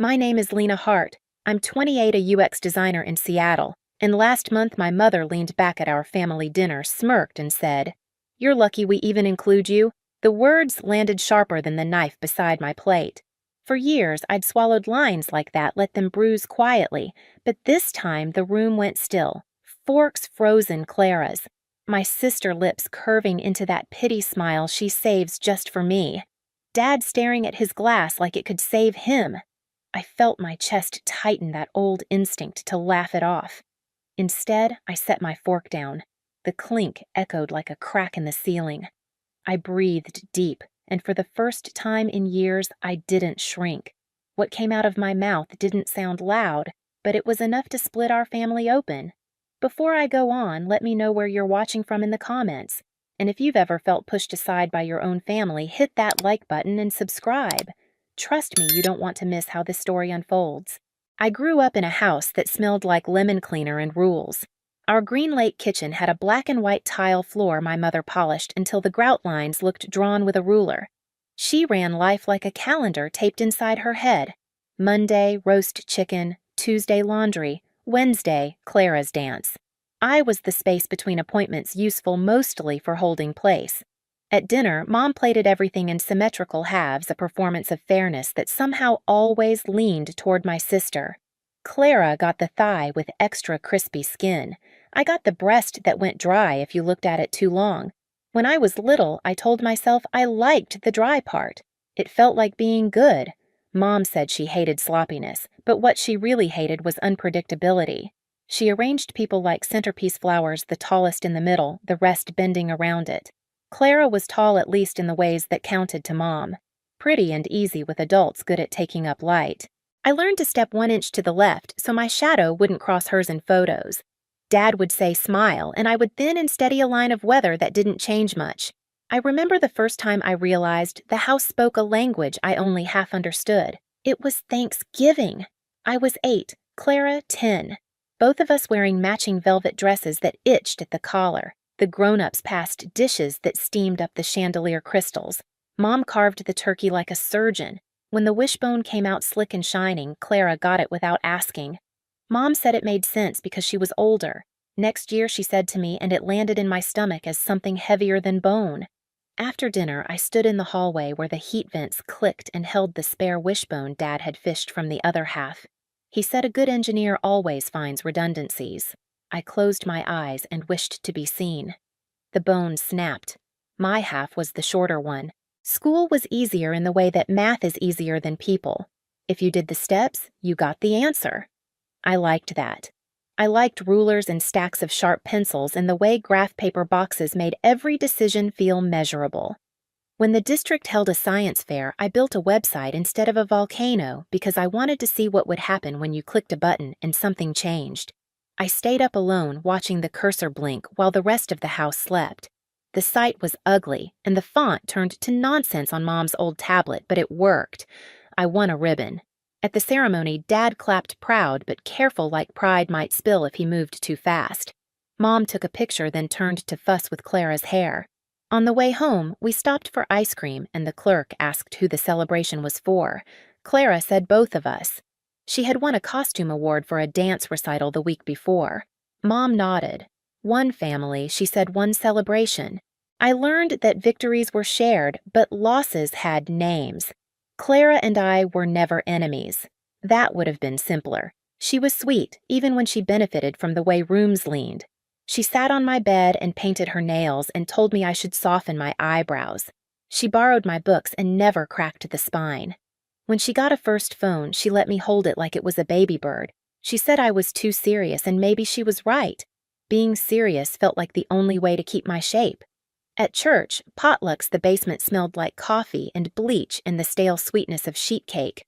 My name is Lena Hart. I'm 28, a UX designer in Seattle, and last month my mother leaned back at our family dinner, smirked, and said, "You're lucky we even include you." The words landed sharper than the knife beside my plate. For years, I'd swallowed lines like that, let them bruise quietly, but this time the room went still. Forks frozen Clara's. My sister lips curving into that pity smile she saves just for me. Dad staring at his glass like it could save him. I felt my chest tighten, that old instinct to laugh it off. Instead, I set my fork down. The clink echoed like a crack in the ceiling. I breathed deep, and for the first time in years, I didn't shrink. What came out of my mouth didn't sound loud, but it was enough to split our family open. Before I go on, let me know where you're watching from in the comments. And if you've ever felt pushed aside by your own family, hit that like button and subscribe. Trust me, you don't want to miss how this story unfolds. I grew up in a house that smelled like lemon cleaner and rules. Our Green Lake kitchen had a black and white tile floor my mother polished until the grout lines looked drawn with a ruler. She ran life like a calendar taped inside her head. Monday, roast chicken. Tuesday, laundry. Wednesday, Clara's dance. I was the space between appointments, useful mostly for holding place. At dinner, Mom plated everything in symmetrical halves, a performance of fairness that somehow always leaned toward my sister. Clara got the thigh with extra crispy skin. I got the breast that went dry if you looked at it too long. When I was little, I told myself I liked the dry part. It felt like being good. Mom said she hated sloppiness, but what she really hated was unpredictability. She arranged people like centerpiece flowers, the tallest in the middle, the rest bending around it. Clara was tall at least in the ways that counted to Mom. Pretty and easy with adults good at taking up light. I learned to step 1 inch to the left so my shadow wouldn't cross hers in photos. Dad would say smile, and I would thin and steady a line of weather that didn't change much. I remember the first time I realized the house spoke a language I only half understood. It was Thanksgiving. I was 8, Clara 10. Both of us wearing matching velvet dresses that itched at the collar. The grown-ups passed dishes that steamed up the chandelier crystals. Mom carved the turkey like a surgeon. When the wishbone came out slick and shining, Clara got it without asking. Mom said it made sense because she was older. Next year, she said to me, and it landed in my stomach as something heavier than bone. After dinner, I stood in the hallway where the heat vents clicked and held the spare wishbone Dad had fished from the other half. He said a good engineer always finds redundancies. I closed my eyes and wished to be seen. The bone snapped. My half was the shorter one. School was easier in the way that math is easier than people. If you did the steps, you got the answer. I liked that. I liked rulers and stacks of sharp pencils and the way graph paper boxes made every decision feel measurable. When the district held a science fair, I built a website instead of a volcano because I wanted to see what would happen when you clicked a button and something changed. I stayed up alone watching the cursor blink while the rest of the house slept. The site was ugly, and the font turned to nonsense on Mom's old tablet, but it worked. I won a ribbon. At the ceremony, Dad clapped proud, but careful like pride might spill if he moved too fast. Mom took a picture, then turned to fuss with Clara's hair. On the way home, we stopped for ice cream, and the clerk asked who the celebration was for. Clara said both of us. She had won a costume award for a dance recital the week before. Mom nodded. One family, she said, one celebration. I learned that victories were shared, but losses had names. Clara and I were never enemies. That would have been simpler. She was sweet, even when she benefited from the way rooms leaned. She sat on my bed and painted her nails and told me I should soften my eyebrows. She borrowed my books and never cracked the spine. When she got a first phone, she let me hold it like it was a baby bird. She said I was too serious, and maybe she was right. Being serious felt like the only way to keep my shape. At church, potlucks, the basement smelled like coffee and bleach and the stale sweetness of sheet cake.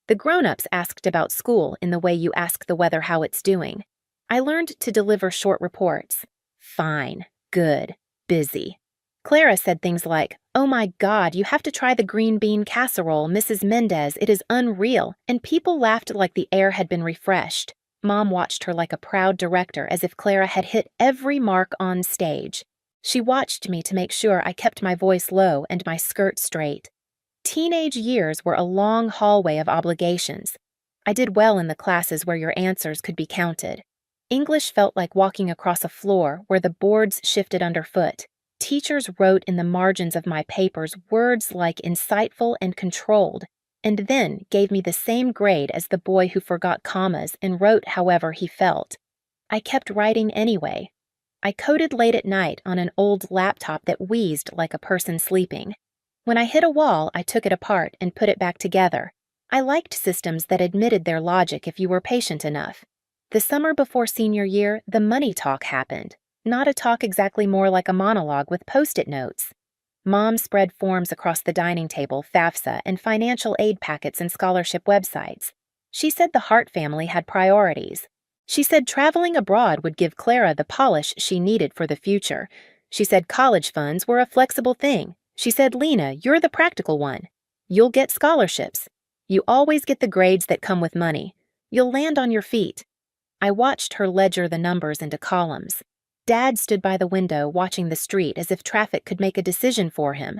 The grown-ups asked about school in the way you ask the weather how it's doing. I learned to deliver short reports. Fine, good, busy. Clara said things like, "Oh my God, you have to try the green bean casserole, Mrs. Mendez, it is unreal," and people laughed like the air had been refreshed. Mom watched her like a proud director, as if Clara had hit every mark on stage. She watched me to make sure I kept my voice low and my skirt straight. Teenage years were a long hallway of obligations. I did well in the classes where your answers could be counted. English felt like walking across a floor where the boards shifted underfoot. Teachers wrote in the margins of my papers words like insightful and controlled, and then gave me the same grade as the boy who forgot commas and wrote however he felt. I kept writing anyway. I coded late at night on an old laptop that wheezed like a person sleeping. When I hit a wall, I took it apart and put it back together. I liked systems that admitted their logic if you were patient enough. The summer before senior year, the money talk happened. Not a talk exactly, more like a monologue with post-it notes. Mom spread forms across the dining table, FAFSA, and financial aid packets and scholarship websites. She said the Hart family had priorities. She said traveling abroad would give Clara the polish she needed for the future. She said college funds were a flexible thing. She said, Lena, you're the practical one. You'll get scholarships. You always get the grades that come with money. You'll land on your feet. I watched her ledger the numbers into columns. Dad stood by the window watching the street as if traffic could make a decision for him.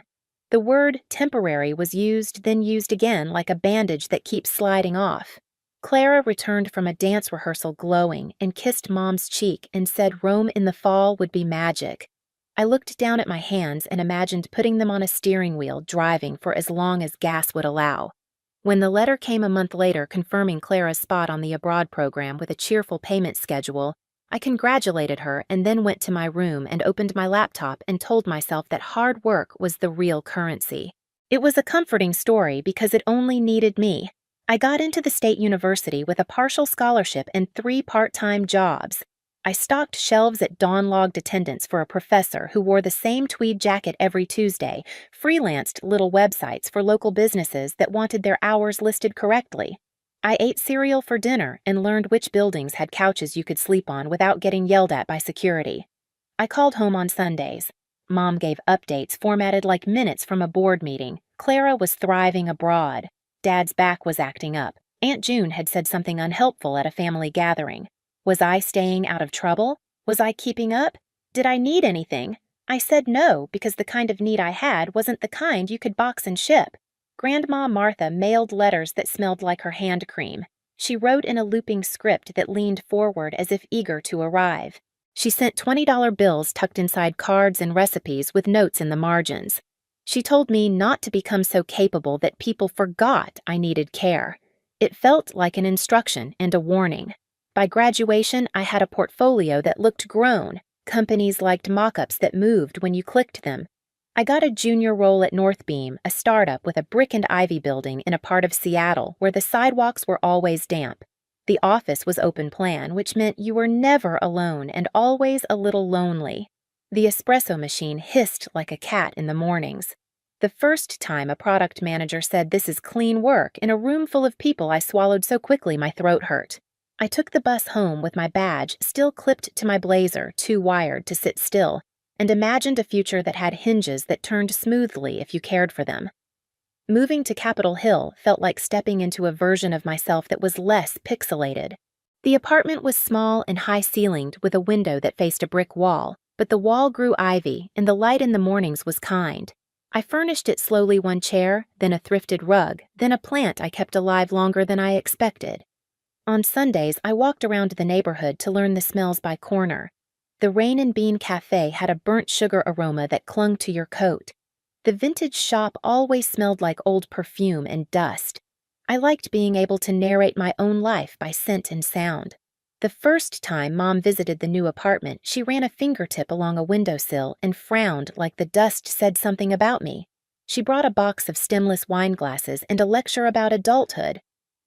The word temporary was used, then used again like a bandage that keeps sliding off. Clara returned from a dance rehearsal glowing and kissed Mom's cheek and said Rome in the fall would be magic. I looked down at my hands and imagined putting them on a steering wheel, driving for as long as gas would allow. When the letter came a month later confirming Clara's spot on the abroad program with a cheerful payment schedule, I congratulated her and then went to my room and opened my laptop and told myself that hard work was the real currency. It was a comforting story because it only needed me. I got into the state university with a partial scholarship and 3 part-time jobs. I stocked shelves at dawn-logged attendance for a professor who wore the same tweed jacket every Tuesday, freelanced little websites for local businesses that wanted their hours listed correctly. I ate cereal for dinner and learned which buildings had couches you could sleep on without getting yelled at by security. I called home on Sundays. Mom gave updates formatted like minutes from a board meeting. Clara was thriving abroad. Dad's back was acting up. Aunt June had said something unhelpful at a family gathering. Was I staying out of trouble? Was I keeping up? Did I need anything? I said no, because the kind of need I had wasn't the kind you could box and ship. Grandma Martha mailed letters that smelled like her hand cream. She wrote in a looping script that leaned forward as if eager to arrive. She sent $20 bills tucked inside cards and recipes with notes in the margins. She told me not to become so capable that people forgot I needed care. It felt like an instruction and a warning. By graduation, I had a portfolio that looked grown. Companies liked mock-ups that moved when you clicked them. I got a junior role at Northbeam, a startup with a brick and ivy building in a part of Seattle where the sidewalks were always damp. The office was open plan, which meant you were never alone and always a little lonely. The espresso machine hissed like a cat in the mornings. The first time a product manager said this is clean work in a room full of people, I swallowed so quickly my throat hurt. I took the bus home with my badge still clipped to my blazer, too wired to sit still, and imagined a future that had hinges that turned smoothly if you cared for them. Moving to Capitol Hill felt like stepping into a version of myself that was less pixelated. The apartment was small and high-ceilinged with a window that faced a brick wall, but the wall grew ivy and the light in the mornings was kind. I furnished it slowly, one chair, then a thrifted rug, then a plant I kept alive longer than I expected. On Sundays, I walked around the neighborhood to learn the smells by corner. The Rain and Bean Cafe had a burnt sugar aroma that clung to your coat. The vintage shop always smelled like old perfume and dust. I liked being able to narrate my own life by scent and sound. The first time Mom visited the new apartment, she ran a fingertip along a windowsill and frowned like the dust said something about me. She brought a box of stemless wine glasses and a lecture about adulthood.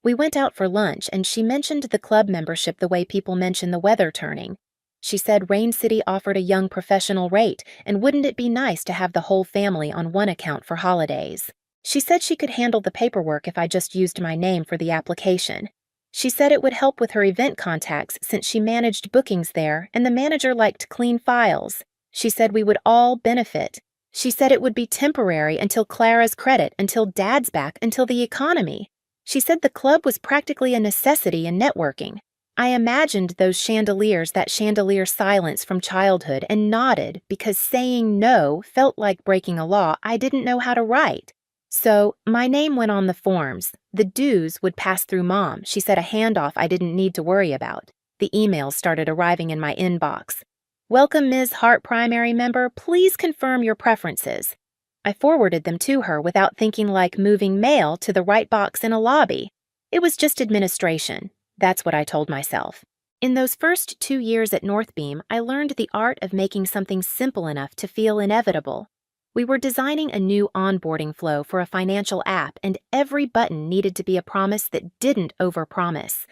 We went out for lunch and she mentioned the club membership the way people mention the weather turning. She said Rain City offered a young professional rate, and wouldn't it be nice to have the whole family on one account for holidays? She said she could handle the paperwork if I just used my name for the application. She said it would help with her event contacts since she managed bookings there and the manager liked clean files. She said we would all benefit. She said it would be temporary until Clara's credit, until Dad's back, until the economy. She said the club was practically a necessity in networking. I imagined those chandeliers, that chandelier silence from childhood, and nodded because saying no felt like breaking a law I didn't know how to write. So, my name went on the forms. The dues would pass through Mom. She said a handoff I didn't need to worry about. The emails started arriving in my inbox. Welcome, Ms. Hart Primary Member. Please confirm your preferences. I forwarded them to her without thinking like moving mail to the right box in a lobby. It was just administration. That's what I told myself. In those first 2 years at Northbeam, I learned the art of making something simple enough to feel inevitable. We were designing a new onboarding flow for a financial app, and every button needed to be a promise that didn't overpromise.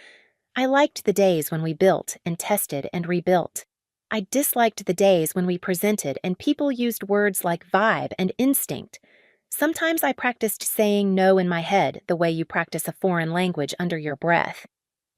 I liked the days when we built and tested and rebuilt. I disliked the days when we presented and people used words like vibe and instinct. Sometimes I practiced saying no in my head the way you practice a foreign language under your breath.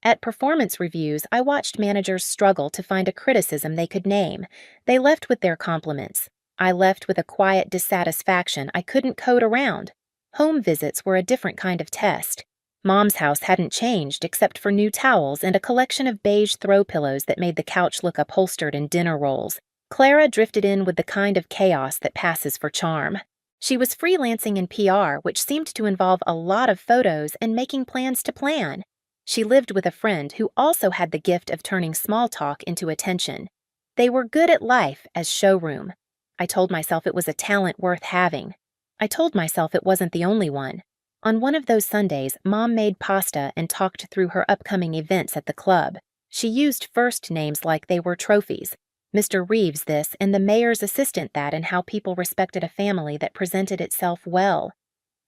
At performance reviews, I watched managers struggle to find a criticism they could name. They left with their compliments. I left with a quiet dissatisfaction I couldn't code around. Home visits were a different kind of test. Mom's house hadn't changed except for new towels and a collection of beige throw pillows that made the couch look upholstered in dinner rolls. Clara drifted in with the kind of chaos that passes for charm. She was freelancing in PR, which seemed to involve a lot of photos and making plans to plan. She lived with a friend who also had the gift of turning small talk into attention. They were good at life as showroom. I told myself it was a talent worth having. I told myself it wasn't the only one. On one of those Sundays, Mom made pasta and talked through her upcoming events at the club. She used first names like they were trophies. Mr. Reeves this and the mayor's assistant that, and how people respected a family that presented itself well.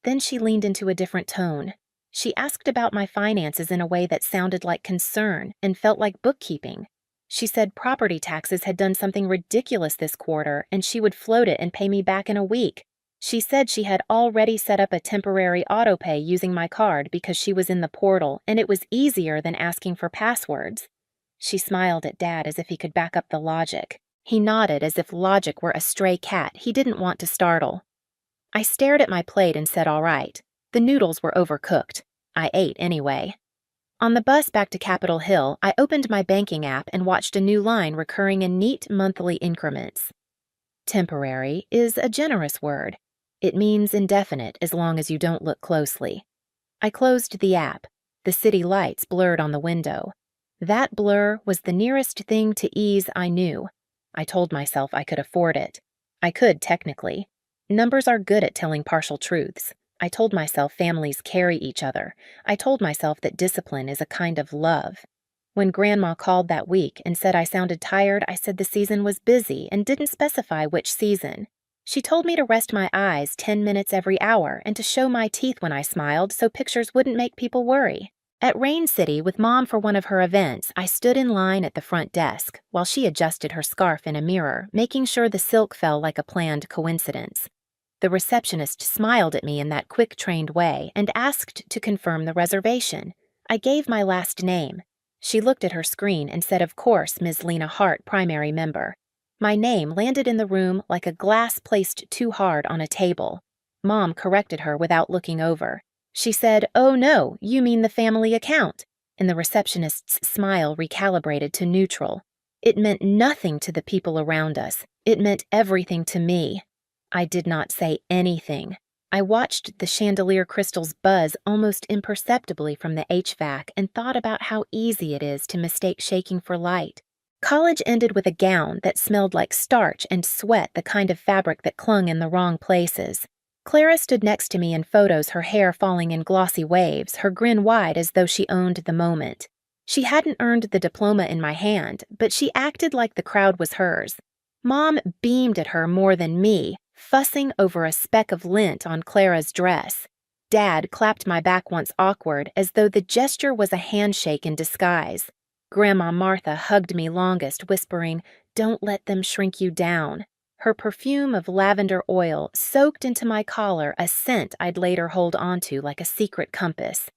Then she leaned into a different tone. She asked about my finances in a way that sounded like concern and felt like bookkeeping. She said property taxes had done something ridiculous this quarter and she would float it and pay me back in a week. She said she had already set up a temporary autopay using my card because she was in the portal and it was easier than asking for passwords. She smiled at Dad as if he could back up the logic. He nodded as if logic were a stray cat he didn't want to startle. I stared at my plate and said all right. The noodles were overcooked. I ate anyway. On the bus back to Capitol Hill, I opened my banking app and watched a new line recurring in neat monthly increments. Temporary is a generous word. It means indefinite as long as you don't look closely. I closed the app. The city lights blurred on the window. That blur was the nearest thing to ease I knew. I told myself I could afford it. I could, technically. Numbers are good at telling partial truths. I told myself families carry each other. I told myself that discipline is a kind of love. When Grandma called that week and said I sounded tired, I said the season was busy and didn't specify which season. She told me to rest my eyes 10 minutes every hour and to show my teeth when I smiled so pictures wouldn't make people worry. At Rain City with Mom for one of her events, I stood in line at the front desk while she adjusted her scarf in a mirror, making sure the silk fell like a planned coincidence. The receptionist smiled at me in that quick-trained way and asked to confirm the reservation. I gave my last name. She looked at her screen and said, of course, Ms. Lena Hart, primary member. My name landed in the room like a glass placed too hard on a table. Mom corrected her without looking over. She said, oh no, you mean the family account. And the receptionist's smile recalibrated to neutral. It meant nothing to the people around us. It meant everything to me. I did not say anything. I watched the chandelier crystals buzz almost imperceptibly from the HVAC and thought about how easy it is to mistake shaking for light. College ended with a gown that smelled like starch and sweat, the kind of fabric that clung in the wrong places. Clara stood next to me in photos, her hair falling in glossy waves, her grin wide as though she owned the moment. She hadn't earned the diploma in my hand, but she acted like the crowd was hers. Mom beamed at her more than me, fussing over a speck of lint on Clara's dress. Dad clapped my back once awkward, as though the gesture was a handshake in disguise. Grandma Martha hugged me longest, whispering, "Don't let them shrink you down." Her perfume of lavender oil soaked into my collar a scent I'd later hold onto like a secret compass.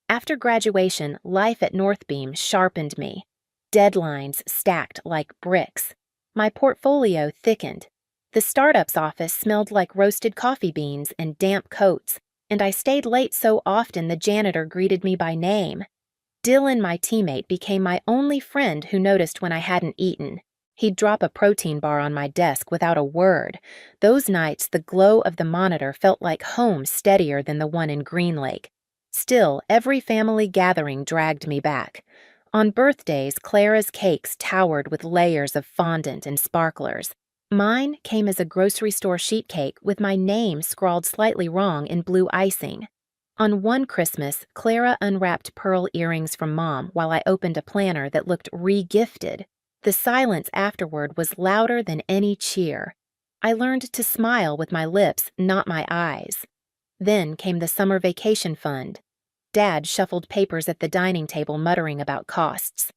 After graduation, life at Northbeam sharpened me. Deadlines stacked like bricks. My portfolio thickened. The startup's office smelled like roasted coffee beans and damp coats, and I stayed late so often the janitor greeted me by name. Dylan, my teammate, became my only friend who noticed when I hadn't eaten. He'd drop a protein bar on my desk without a word. Those nights, the glow of the monitor felt like home steadier than the one in Green Lake. Still, every family gathering dragged me back. On birthdays, Clara's cakes towered with layers of fondant and sparklers. Mine came as a grocery store sheet cake with my name scrawled slightly wrong in blue icing. On one Christmas, Clara unwrapped pearl earrings from Mom while I opened a planner that looked re-gifted. The silence afterward was louder than any cheer. I learned to smile with my lips, not my eyes. Then came the summer vacation fund. Dad shuffled papers at the dining table, muttering about costs.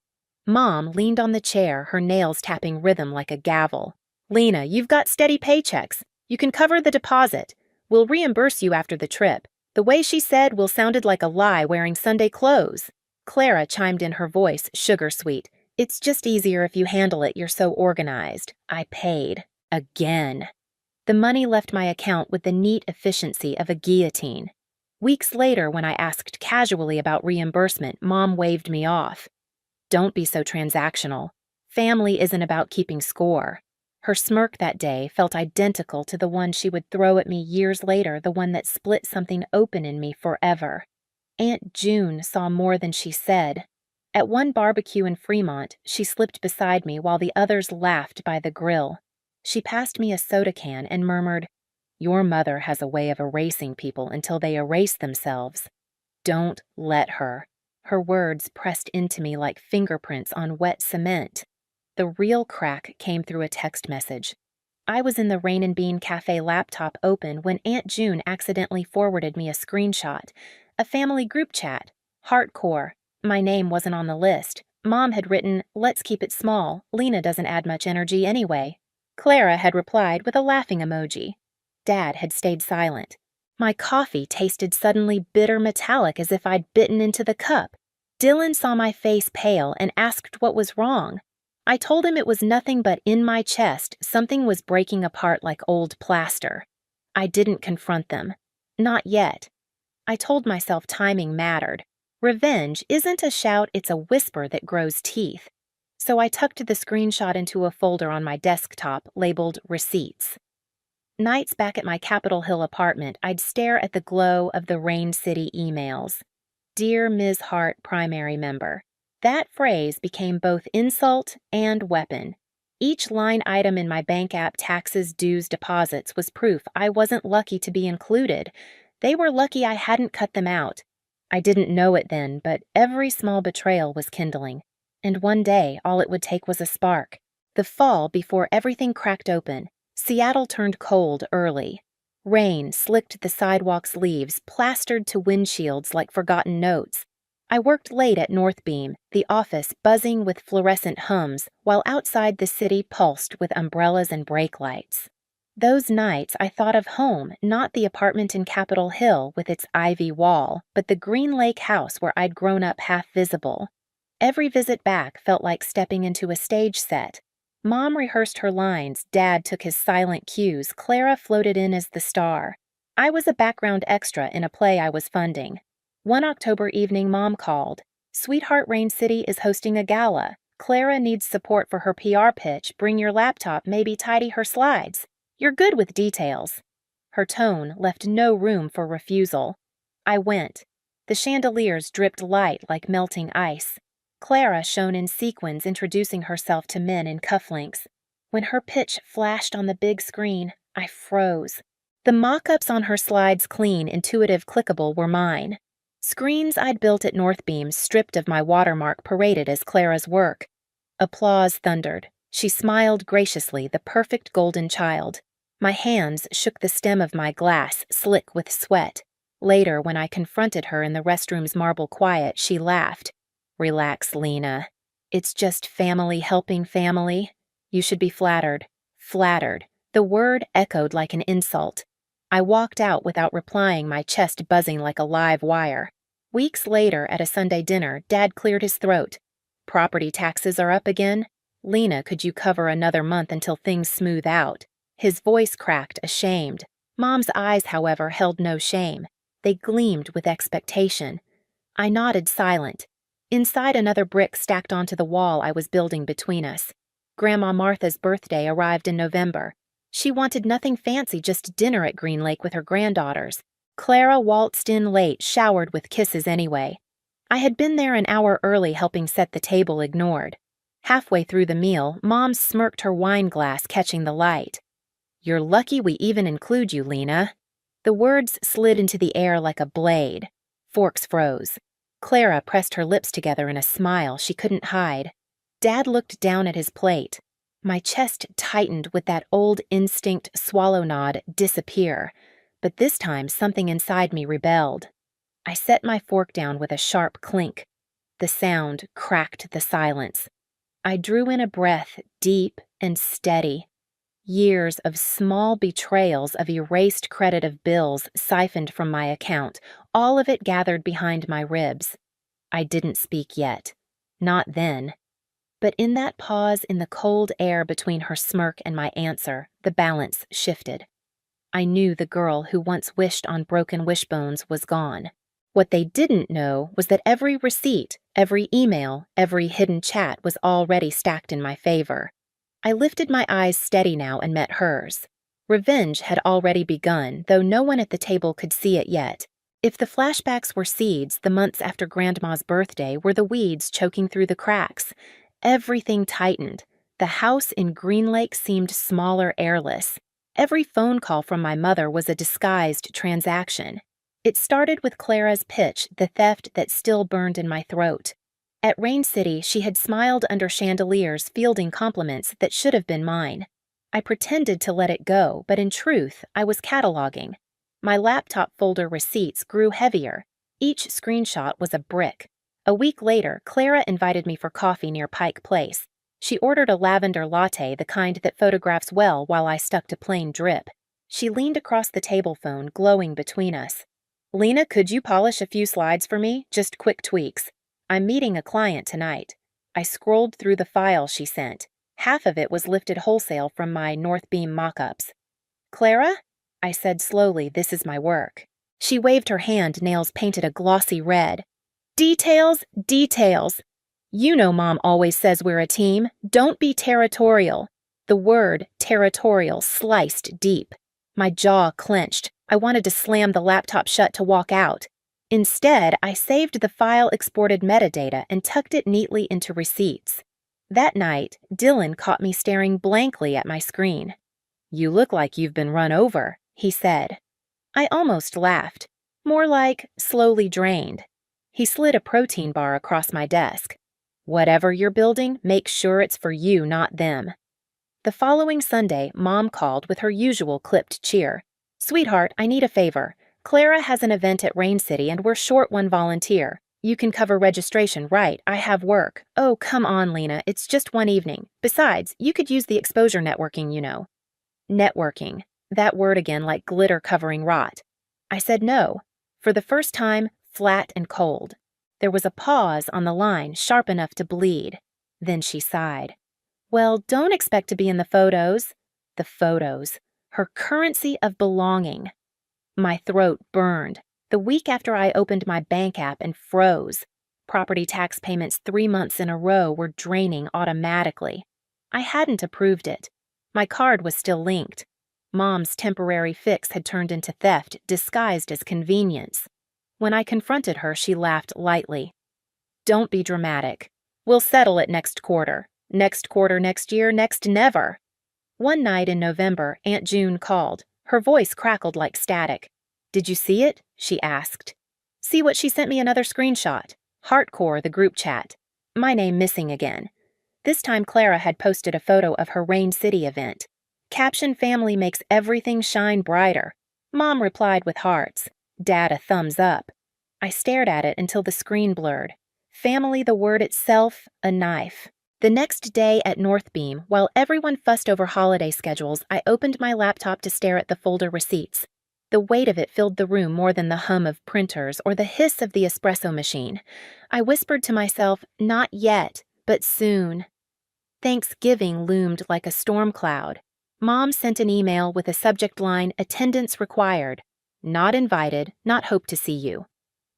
Mom leaned on the chair, her nails tapping rhythm like a gavel. "Lena, you've got steady paychecks. You can cover the deposit. We'll reimburse you after the trip." The way she said "will" sounded like a lie wearing Sunday clothes. Clara chimed in, her voice sugar-sweet. "It's just easier if you handle it, you're so organized." I paid. Again. The money left my account with the neat efficiency of a guillotine. Weeks later, when I asked casually about reimbursement, Mom waved me off. "Don't be so transactional. Family isn't about keeping score." Her smirk that day felt identical to the one she would throw at me years later, the one that split something open in me forever. Aunt June saw more than she said. At one barbecue in Fremont, she slipped beside me while the others laughed by the grill. She passed me a soda can and murmured, "Your mother has a way of erasing people until they erase themselves. Don't let her." Her words pressed into me like fingerprints on wet cement. The real crack came through a text message. I was in the Rain and Bean Cafe laptop open when Aunt June accidentally forwarded me a screenshot. A family group chat. Hardcore. My name wasn't on the list. Mom had written, "Let's keep it small. Lena doesn't add much energy anyway." Clara had replied with a laughing emoji. Dad had stayed silent. My coffee tasted suddenly bitter metallic, as if I'd bitten into the cup. Dylan saw my face pale and asked what was wrong. I told him it was nothing, but in my chest, something was breaking apart like old plaster. I didn't confront them. Not yet. I told myself timing mattered. Revenge isn't a shout, it's a whisper that grows teeth. So I tucked the screenshot into a folder on my desktop labeled Receipts. Nights back at my Capitol Hill apartment, I'd stare at the glow of the Rain City emails. "Dear Ms. Hart, primary member." That phrase became both insult and weapon. Each line item in my bank app taxes, dues, deposits was proof I wasn't lucky to be included. They were lucky I hadn't cut them out. I didn't know it then, but every small betrayal was kindling. And one day, all it would take was a spark. The fall before everything cracked open, Seattle turned cold early. Rain slicked the sidewalk's leaves, plastered to windshields like forgotten notes. I worked late at North Beam, the office buzzing with fluorescent hums, while outside the city pulsed with umbrellas and brake lights. Those nights I thought of home, not the apartment in Capitol Hill with its ivy wall, but the Green Lake house where I'd grown up half visible. Every visit back felt like stepping into a stage set. Mom rehearsed her lines, Dad took his silent cues, Clara floated in as the star. I was a background extra in a play I was funding. One October evening, Mom called. "Sweetheart, Rain City is hosting a gala. Clara needs support for her PR pitch. Bring your laptop, maybe tidy her slides. You're good with details." Her tone left no room for refusal. I went. The chandeliers dripped light like melting ice. Clara shone in sequins, introducing herself to men in cufflinks. When her pitch flashed on the big screen, I froze. The mock-ups on her slides, clean, intuitive, clickable, were mine. Screens I'd built at North Beam, stripped of my watermark, paraded as Clara's work. Applause thundered. She smiled graciously, the perfect golden child. My hands shook the stem of my glass, slick with sweat. Later, when I confronted her in the restroom's marble quiet, she laughed. "Relax, Lena. It's just family helping family. You should be flattered." Flattered. The word echoed like an insult. I walked out without replying, my chest buzzing like a live wire. Weeks later, at a Sunday dinner, Dad cleared his throat. "Property taxes are up again? Lena, could you cover another month until things smooth out?" His voice cracked, ashamed. Mom's eyes, however, held no shame. They gleamed with expectation. I nodded silent. Inside, another brick stacked onto the wall I was building between us. Grandma Martha's birthday arrived in November. She wanted nothing fancy, just dinner at Green Lake with her granddaughters. Clara waltzed in late, showered with kisses anyway. I had been there an hour early helping set the table, ignored. Halfway through the meal, Mom smirked her wine glass, catching the light. "You're lucky we even include you, Lena." The words slid into the air like a blade. Forks froze. Clara pressed her lips together in a smile she couldn't hide. Dad looked down at his plate. My chest tightened with that old instinct swallow nod, disappear. But this time something inside me rebelled. I set my fork down with a sharp clink. The sound cracked the silence. I drew in a breath, deep and steady. Years of small betrayals of erased credit of bills siphoned from my account, all of it gathered behind my ribs. I didn't speak yet. Not then. But in that pause in the cold air between her smirk and my answer, the balance shifted. I knew the girl who once wished on broken wishbones was gone. What they didn't know was that every receipt, every email, every hidden chat was already stacked in my favor. I lifted my eyes steady now and met hers. Revenge had already begun, though no one at the table could see it yet. If the flashbacks were seeds, the months after Grandma's birthday were the weeds choking through the cracks. Everything tightened. The house in Green Lake seemed smaller, airless. Every phone call from my mother was a disguised transaction. It started with Clara's pitch, the theft that still burned in my throat. At Rain City, she had smiled under chandeliers, fielding compliments that should have been mine. I pretended to let it go, but in truth, I was cataloging. My laptop folder receipts grew heavier. Each screenshot was a brick. A week later, Clara invited me for coffee near Pike Place. She ordered a lavender latte, the kind that photographs well while I stuck to plain drip. She leaned across the table phone, glowing between us. "Lena, could you polish a few slides for me? Just quick tweaks. I'm meeting a client tonight." I scrolled through the file she sent. Half of it was lifted wholesale from my North Beam mock-ups. "Clara?" I said slowly, "This is my work." She waved her hand, nails painted a glossy red. "Details, details. You know Mom always says we're a team. Don't be territorial." The word territorial sliced deep. My jaw clenched. I wanted to slam the laptop shut to walk out. Instead, I saved the file exported metadata and tucked it neatly into receipts. That night, Dylan caught me staring blankly at my screen. "You look like you've been run over," he said. I almost laughed. More like slowly drained. He slid a protein bar across my desk. "Whatever you're building, make sure it's for you, not them." The following Sunday, Mom called with her usual clipped cheer. "Sweetheart, I need a favor. Clara has an event at Rain City and we're short one volunteer. You can cover registration, right? I have work." "Oh, come on, Lena. It's just one evening. Besides, you could use the exposure networking, you know." Networking. That word again, like glitter covering rot. I said no. For the first time, flat and cold. There was a pause on the line, sharp enough to bleed. Then she sighed. "Well, don't expect to be in the photos." The photos. Her currency of belonging. My throat burned. The week after I opened my bank app and froze. Property tax payments 3 months in a row were draining automatically. I hadn't approved it. My card was still linked. Mom's temporary fix had turned into theft, disguised as convenience. When I confronted her, she laughed lightly. "Don't be dramatic. We'll settle it next quarter. Next quarter, next year, next never." One night in November, Aunt June called. Her voice crackled like static. "Did you see it?" she asked. "See what she sent me another screenshot. Heartcore, the group chat. My name missing again. This time Clara had posted a photo of her Rain City event. Caption, "Family makes everything shine brighter." Mom replied with hearts. Dad a thumbs up. I stared at it until the screen blurred. Family, the word itself, a knife. The next day at North Beam, while everyone fussed over holiday schedules, I opened my laptop to stare at the folder receipts. The weight of it filled the room more than the hum of printers or the hiss of the espresso machine. I whispered to myself, not yet, but soon. Thanksgiving loomed like a storm cloud. Mom sent an email with a subject line, "Attendance required." Not invited, not hope to see you.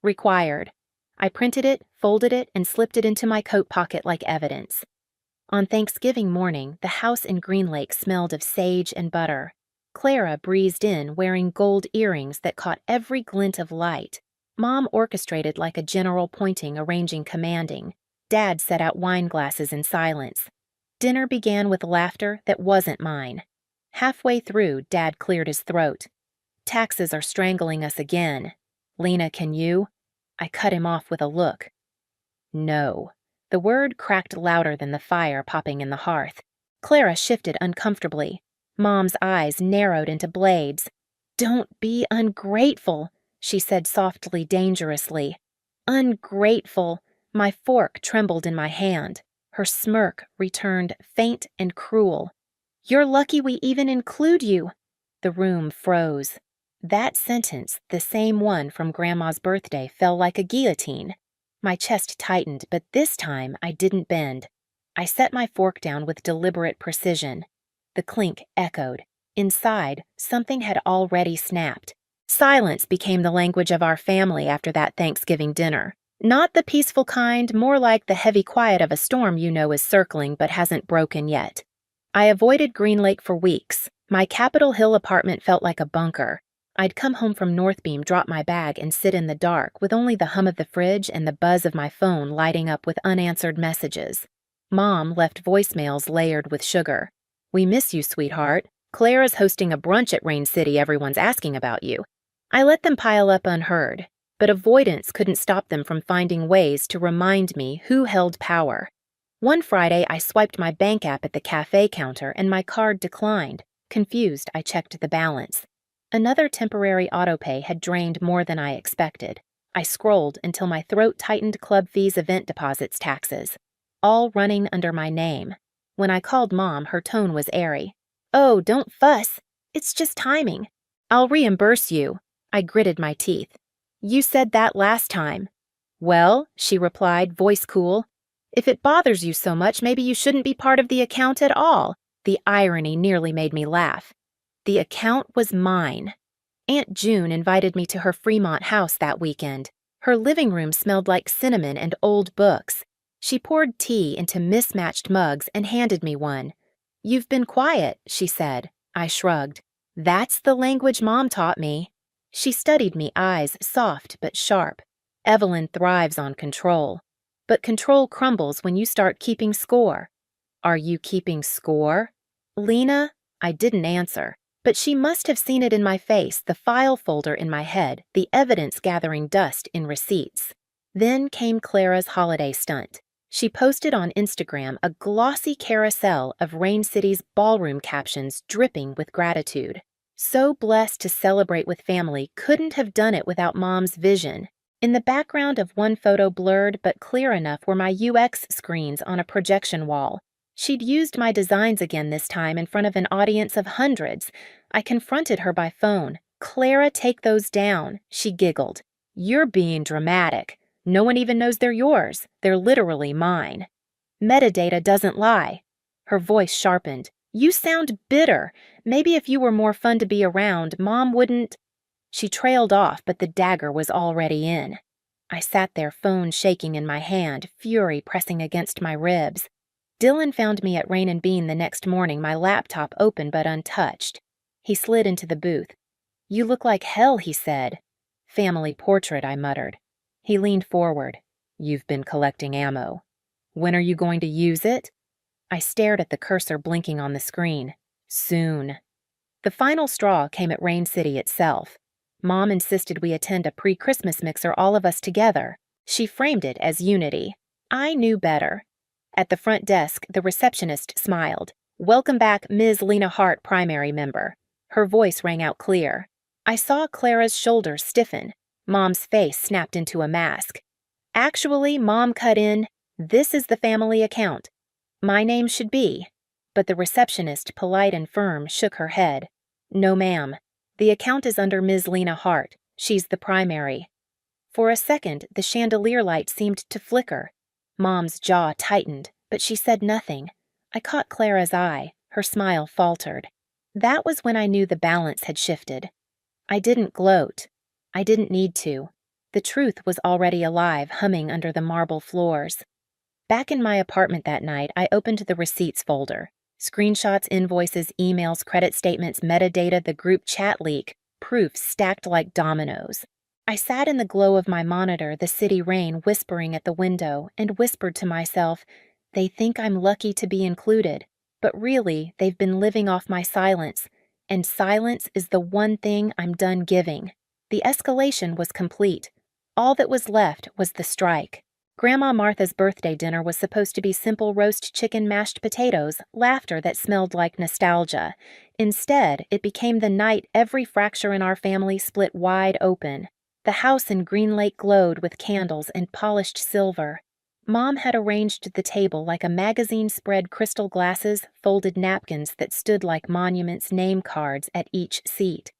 Required. I printed it, folded it, and slipped it into my coat pocket like evidence. On Thanksgiving morning, the house in Green Lake smelled of sage and butter. Clara breezed in wearing gold earrings that caught every glint of light. Mom orchestrated like a general pointing, arranging, commanding. Dad set out wine glasses in silence. Dinner began with laughter that wasn't mine. Halfway through, Dad cleared his throat. Taxes are strangling us again. Lena, can you? I cut him off with a look. No. The word cracked louder than the fire popping in the hearth. Clara shifted uncomfortably. Mom's eyes narrowed into blades. Don't be ungrateful, she said softly, dangerously. Ungrateful. My fork trembled in my hand. Her smirk returned faint and cruel. You're lucky we even include you. The room froze. That sentence, the same one from Grandma's birthday, fell like a guillotine. My chest tightened, but this time I didn't bend. I set my fork down with deliberate precision. The clink echoed. Inside, something had already snapped. Silence became the language of our family after that Thanksgiving dinner. Not the peaceful kind, more like the heavy quiet of a storm you know is circling but hasn't broken yet. I avoided Green Lake for weeks. My Capitol Hill apartment felt like a bunker. I'd come home from North Beam, drop my bag, and sit in the dark with only the hum of the fridge and the buzz of my phone lighting up with unanswered messages. Mom left voicemails layered with sugar. We miss you, sweetheart. Clara's hosting a brunch at Rain City. Everyone's asking about you. I let them pile up unheard, but avoidance couldn't stop them from finding ways to remind me who held power. One Friday, I swiped my bank app at the cafe counter and my card declined. Confused, I checked the balance. Another temporary autopay had drained more than I expected. I scrolled until my throat tightened. Club fees, event deposits, taxes. All running under my name. When I called Mom, her tone was airy. Oh, don't fuss. It's just timing. I'll reimburse you. I gritted my teeth. You said that last time. Well, she replied, voice cool. If it bothers you so much, maybe you shouldn't be part of the account at all. The irony nearly made me laugh. The account was mine. Aunt June invited me to her Fremont house that weekend. Her living room smelled like cinnamon and old books. She poured tea into mismatched mugs and handed me one. You've been quiet, she said. I shrugged. That's the language Mom taught me. She studied me, eyes soft but sharp. Evelyn thrives on control. But control crumbles when you start keeping score. Are you keeping score? Lena? I didn't answer. But she must have seen it in my face, the file folder in my head, the evidence gathering dust in receipts. Then came Clara's holiday stunt. She posted on Instagram a glossy carousel of Rain City's ballroom captions dripping with gratitude. So blessed to celebrate with family, couldn't have done it without Mom's vision. In the background of one photo, blurred but clear enough, were my UX screens on a projection wall. She'd used my designs again this time in front of an audience of hundreds. I confronted her by phone. Clara, take those down, she giggled. You're being dramatic. No one even knows they're yours. They're literally mine. Metadata doesn't lie. Her voice sharpened. You sound bitter. Maybe if you were more fun to be around, Mom wouldn't... She trailed off, but the dagger was already in. I sat there, phone shaking in my hand, fury pressing against my ribs. Dylan found me at Rain and Bean the next morning, my laptop open but untouched. He slid into the booth. You look like hell, he said. Family portrait, I muttered. He leaned forward. You've been collecting ammo. When are you going to use it? I stared at the cursor blinking on the screen. Soon. The final straw came at Rain City itself. Mom insisted we attend a pre-Christmas mixer, all of us together. She framed it as unity. I knew better. At the front desk, the receptionist smiled. Welcome back, Ms. Lena Hart, primary member. Her voice rang out clear. I saw Clara's shoulders stiffen. Mom's face snapped into a mask. Actually, Mom cut in, this is the family account. My name should be. But the receptionist, polite and firm, shook her head. No, ma'am. The account is under Ms. Lena Hart. She's the primary. For a second, the chandelier light seemed to flicker. Mom's jaw tightened, but she said nothing. I caught Clara's eye. Her smile faltered. That was when I knew the balance had shifted. I didn't gloat. I didn't need to. The truth was already alive, humming under the marble floors. Back in my apartment that night, I opened the receipts folder. Screenshots, invoices, emails, credit statements, metadata, the group chat leak, proofs stacked like dominoes. I sat in the glow of my monitor, the city rain whispering at the window, and whispered to myself, they think I'm lucky to be included, but really, they've been living off my silence, and silence is the one thing I'm done giving. The escalation was complete. All that was left was the strike. Grandma Martha's birthday dinner was supposed to be simple roast chicken, mashed potatoes, laughter that smelled like nostalgia. Instead, it became the night every fracture in our family split wide open. The house in Green Lake glowed with candles and polished silver. Mom had arranged the table like a magazine spread, crystal glasses, folded napkins that stood like monuments, name cards at each seat.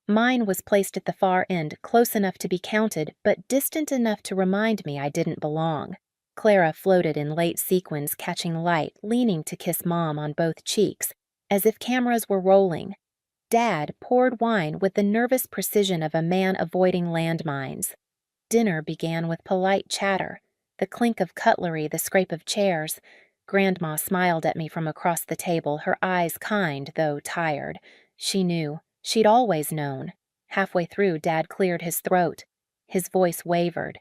Mine was placed at the far end, close enough to be counted, but distant enough to remind me I didn't belong. Clara floated in late sequins, catching light, leaning to kiss Mom on both cheeks, as if cameras were rolling. Dad poured wine with the nervous precision of a man avoiding landmines. Dinner began with polite chatter, the clink of cutlery, the scrape of chairs. Grandma smiled at me from across the table, her eyes kind, though tired. She knew. She'd always known. Halfway through, Dad cleared his throat. His voice wavered.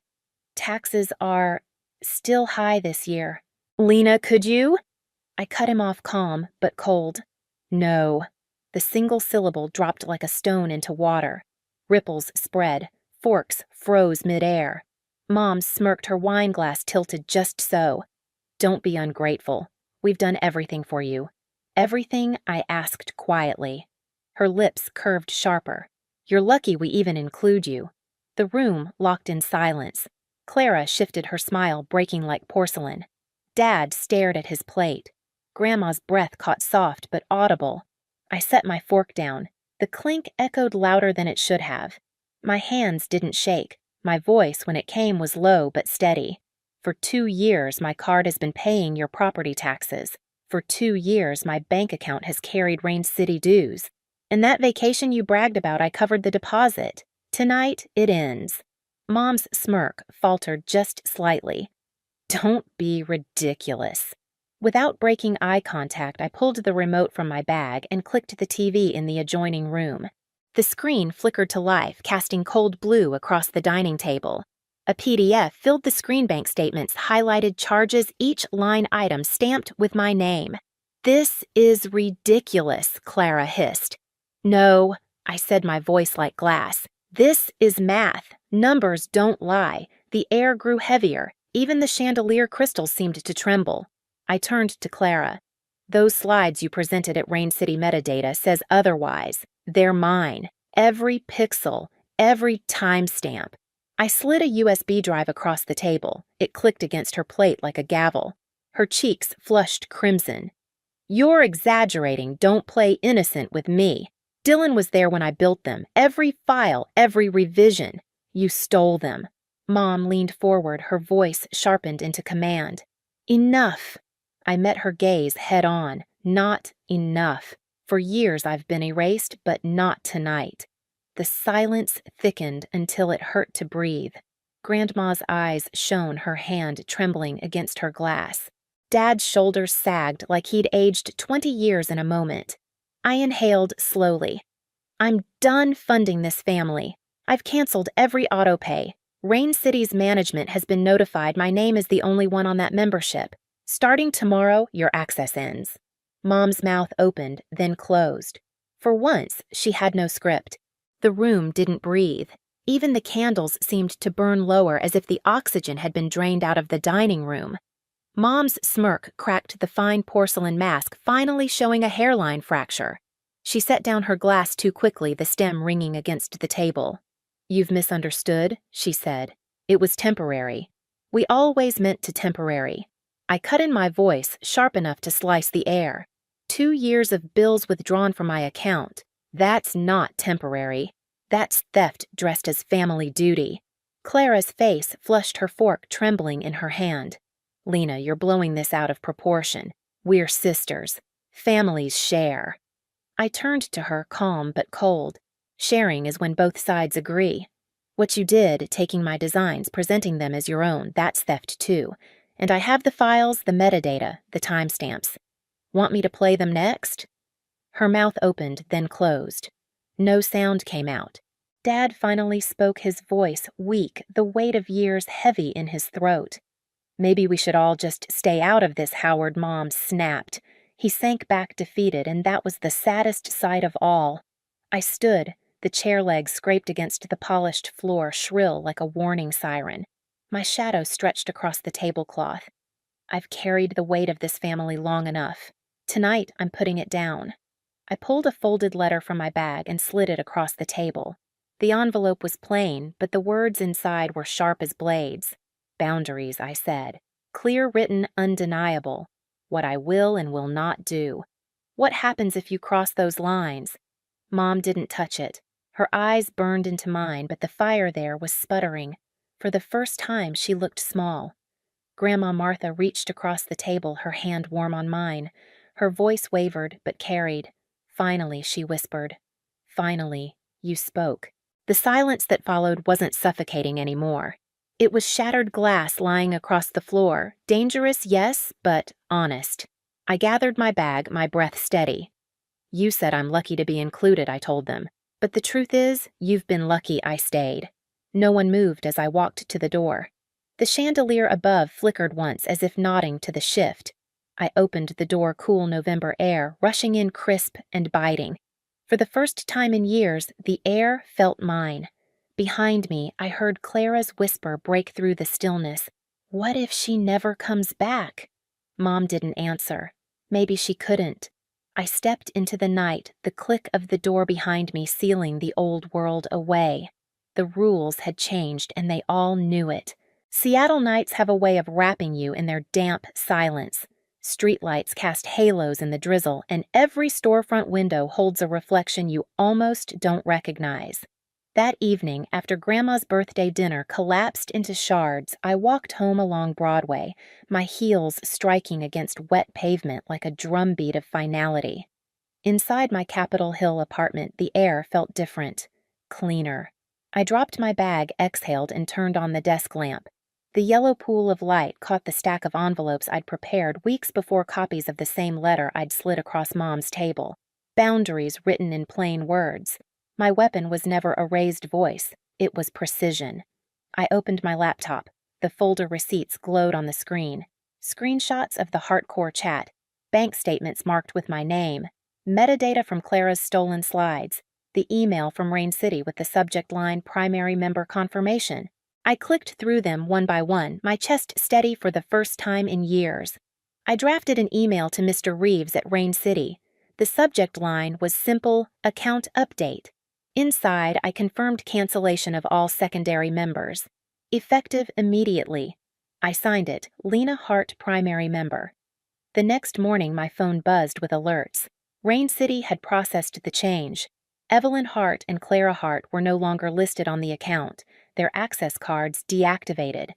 Taxes are still high this year. Lena, could you? I cut him off calm, but cold. No. The single syllable dropped like a stone into water. Ripples spread. Forks froze midair. Mom smirked, her wine glass tilted just so. Don't be ungrateful. We've done everything for you. Everything I asked quietly. Her lips curved sharper. You're lucky we even include you. The room locked in silence. Clara shifted her smile, breaking like porcelain. Dad stared at his plate. Grandma's breath caught soft but audible. I set my fork down. The clink echoed louder than it should have. My hands didn't shake. My voice, when it came, was low but steady. For 2 years, my card has been paying your property taxes. For 2 years, my bank account has carried Rain City dues. In that vacation you bragged about, I covered the deposit. Tonight, it ends. Mom's smirk faltered just slightly. Don't be ridiculous. Without breaking eye contact, I pulled the remote from my bag and clicked the TV in the adjoining room. The screen flickered to life, casting cold blue across the dining table. A PDF filled the screen bank statements, highlighted charges, each line item stamped with my name. This is ridiculous, Clara hissed. No, I said, my voice like glass. This is math. Numbers don't lie. The air grew heavier. Even the chandelier crystals seemed to tremble. I turned to Clara. Those slides you presented at Rain City Metadata says otherwise. They're mine. Every pixel, every timestamp. I slid a USB drive across the table. It clicked against her plate like a gavel. Her cheeks flushed crimson. You're exaggerating. Don't play innocent with me. Dylan was there when I built them. Every file, every revision. You stole them. Mom leaned forward, her voice sharpened into command. Enough. I met her gaze head on. Not enough. For years I've been erased, but not tonight. The silence thickened until it hurt to breathe. Grandma's eyes shone, her hand trembling against her glass. Dad's shoulders sagged like he'd aged 20 years in a moment. I inhaled slowly. I'm done funding this family. I've canceled every autopay. Rain City's management has been notified my name is the only one on that membership. Starting tomorrow, your access ends. Mom's mouth opened, then closed. For once, she had no script. The room didn't breathe. Even the candles seemed to burn lower, as if the oxygen had been drained out of the dining room. Mom's smirk cracked the fine porcelain mask, finally showing a hairline fracture. She set down her glass too quickly, the stem ringing against the table. You've misunderstood, she said. It was temporary. We always meant to temporary. I cut in my voice, sharp enough to slice the air. 2 years of bills withdrawn from my account. That's not temporary. That's theft dressed as family duty. Clara's face flushed, her fork trembling in her hand. Lena, you're blowing this out of proportion. We're sisters. Families share. I turned to her, calm but cold. Sharing is when both sides agree. What you did, taking my designs, presenting them as your own, that's theft too. And I have the files, the metadata, the timestamps. Want me to play them next? Her mouth opened, then closed. No sound came out. Dad finally spoke, his voice weak, the weight of years heavy in his throat. Maybe we should all just stay out of this, Howard, Mom snapped. He sank back defeated, and that was the saddest sight of all. I stood, the chair legs scraped against the polished floor, shrill like a warning siren. My shadow stretched across the tablecloth. I've carried the weight of this family long enough. Tonight, I'm putting it down. I pulled a folded letter from my bag and slid it across the table. The envelope was plain, but the words inside were sharp as blades. Boundaries, I said. Clear written, undeniable. What I will and will not do. What happens if you cross those lines? Mom didn't touch it. Her eyes burned into mine, but the fire there was sputtering. For the first time, she looked small. Grandma Martha reached across the table, her hand warm on mine. Her voice wavered, but carried. Finally, she whispered. Finally, you spoke. The silence that followed wasn't suffocating anymore. It was shattered glass lying across the floor. Dangerous, yes, but honest. I gathered my bag, my breath steady. You said I'm lucky to be included, I told them. But the truth is, you've been lucky I stayed. No one moved as I walked to the door. The chandelier above flickered once as if nodding to the shift. I opened the door, cool November air, rushing in crisp and biting. For the first time in years, the air felt mine. Behind me, I heard Clara's whisper break through the stillness. What if she never comes back? Mom didn't answer. Maybe she couldn't. I stepped into the night, the click of the door behind me sealing the old world away. The rules had changed, and they all knew it. Seattle nights have a way of wrapping you in their damp silence. Streetlights cast halos in the drizzle, and every storefront window holds a reflection you almost don't recognize. That evening, after Grandma's birthday dinner collapsed into shards, I walked home along Broadway, my heels striking against wet pavement like a drumbeat of finality. Inside my Capitol Hill apartment, the air felt different, cleaner. I dropped my bag, exhaled, and turned on the desk lamp. The yellow pool of light caught the stack of envelopes I'd prepared weeks before, copies of the same letter I'd slid across Mom's table. Boundaries written in plain words. My weapon was never a raised voice, it was precision. I opened my laptop. The folder receipts glowed on the screen. Screenshots of the hardcore chat, bank statements marked with my name, metadata from Clara's stolen slides, the email from Rain City with the subject line primary member confirmation. I clicked through them one by one, my chest steady for the first time in years. I drafted an email to Mr. Reeves at Rain City. The subject line was simple, account update. Inside, I confirmed cancellation of all secondary members. Effective immediately. I signed it, Lena Hart, primary member. The next morning, my phone buzzed with alerts. Rain City had processed the change. Evelyn Hart and Clara Hart were no longer listed on the account, their access cards deactivated.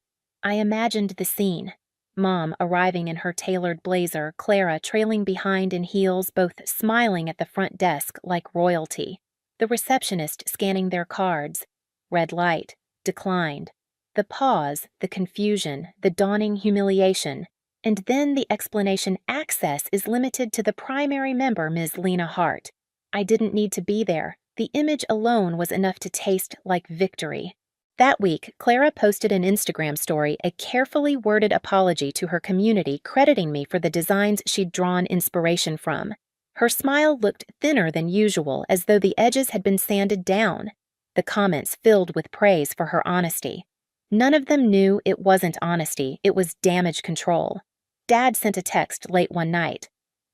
I imagined the scene. Mom arriving in her tailored blazer, Clara trailing behind in heels, both smiling at the front desk like royalty. The receptionist scanning their cards. Red light. Declined. The pause, the confusion, the dawning humiliation. And then the explanation, access is limited to the primary member, Ms. Lena Hart. I didn't need to be there. The image alone was enough to taste like victory. That week, Clara posted an Instagram story, a carefully worded apology to her community, crediting me for the designs she'd drawn inspiration from. Her smile looked thinner than usual, as though the edges had been sanded down. The comments filled with praise for her honesty. None of them knew it wasn't honesty, it was damage control. Dad sent a text late one night.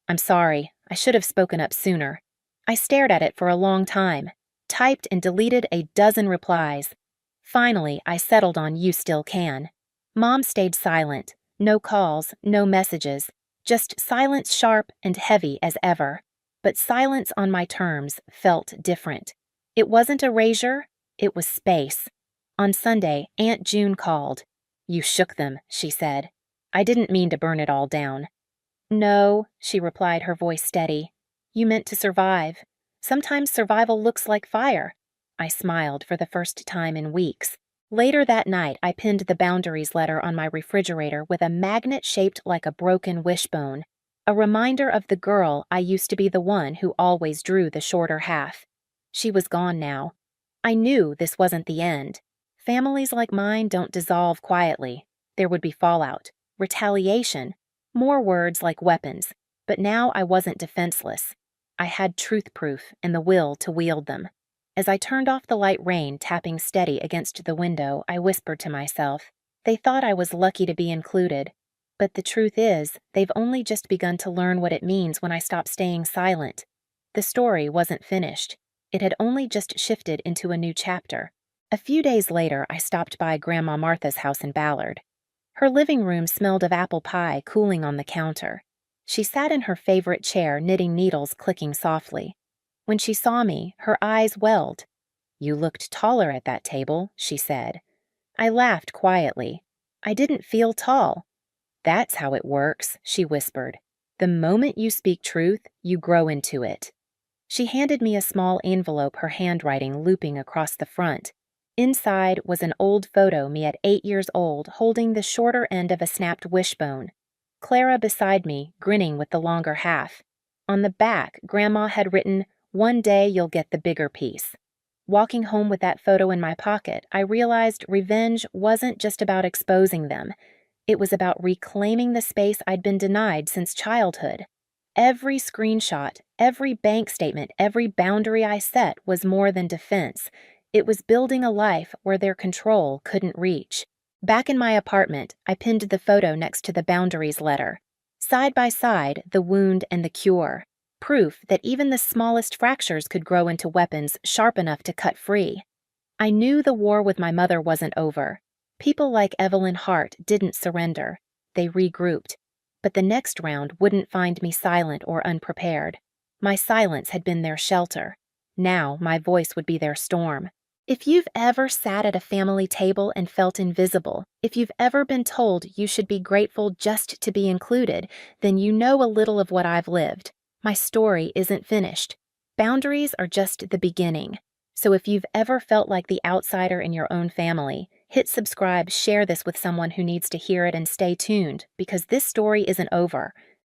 I'm sorry, I should have spoken up sooner. I stared at it for a long time, typed and deleted a dozen replies. Finally, I settled on you still can. Mom stayed silent. No calls, no messages. Just silence sharp and heavy as ever. But silence on my terms felt different. It wasn't erasure, it was space. On Sunday, Aunt June called. You shook them, she said. I didn't mean to burn it all down. No, she replied, her voice steady. You meant to survive. Sometimes survival looks like fire. I smiled for the first time in weeks. Later that night, I pinned the boundaries letter on my refrigerator with a magnet shaped like a broken wishbone, a reminder of the girl I used to be, the one who always drew the shorter half. She was gone now. I knew this wasn't the end. Families like mine don't dissolve quietly. There would be fallout, retaliation, more words like weapons, but now I wasn't defenseless. I had truth proof and the will to wield them. As I turned off the light rain tapping steady against the window, I whispered to myself, they thought I was lucky to be included. But the truth is, they've only just begun to learn what it means when I stop staying silent. The story wasn't finished. It had only just shifted into a new chapter. A few days later, I stopped by Grandma Martha's house in Ballard. Her living room smelled of apple pie cooling on the counter. She sat in her favorite chair, knitting needles clicking softly. When she saw me, her eyes welled. "You looked taller at that table," she said. I laughed quietly. I didn't feel tall. "That's how it works," she whispered. "The moment you speak truth, you grow into it." She handed me a small envelope, her handwriting looping across the front. Inside was an old photo, me at 8 years old, holding the shorter end of a snapped wishbone. Clara beside me, grinning with the longer half. On the back, Grandma had written, "One day you'll get the bigger piece." Walking home with that photo in my pocket, I realized revenge wasn't just about exposing them. It was about reclaiming the space I'd been denied since childhood. Every screenshot, every bank statement, every boundary I set was more than defense. It was building a life where their control couldn't reach. Back in my apartment, I pinned the photo next to the boundaries letter. Side by side, the wound and the cure. Proof that even the smallest fractures could grow into weapons sharp enough to cut free. I knew the war with my mother wasn't over. People like Evelyn Hart didn't surrender. They regrouped. But the next round wouldn't find me silent or unprepared. My silence had been their shelter. Now my voice would be their storm. If you've ever sat at a family table and felt invisible, if you've ever been told you should be grateful just to be included, then you know a little of what I've lived. My story isn't finished. Boundaries are just the beginning. So if you've ever felt like the outsider in your own family, hit subscribe, share this with someone who needs to hear it, and stay tuned, because this story isn't over.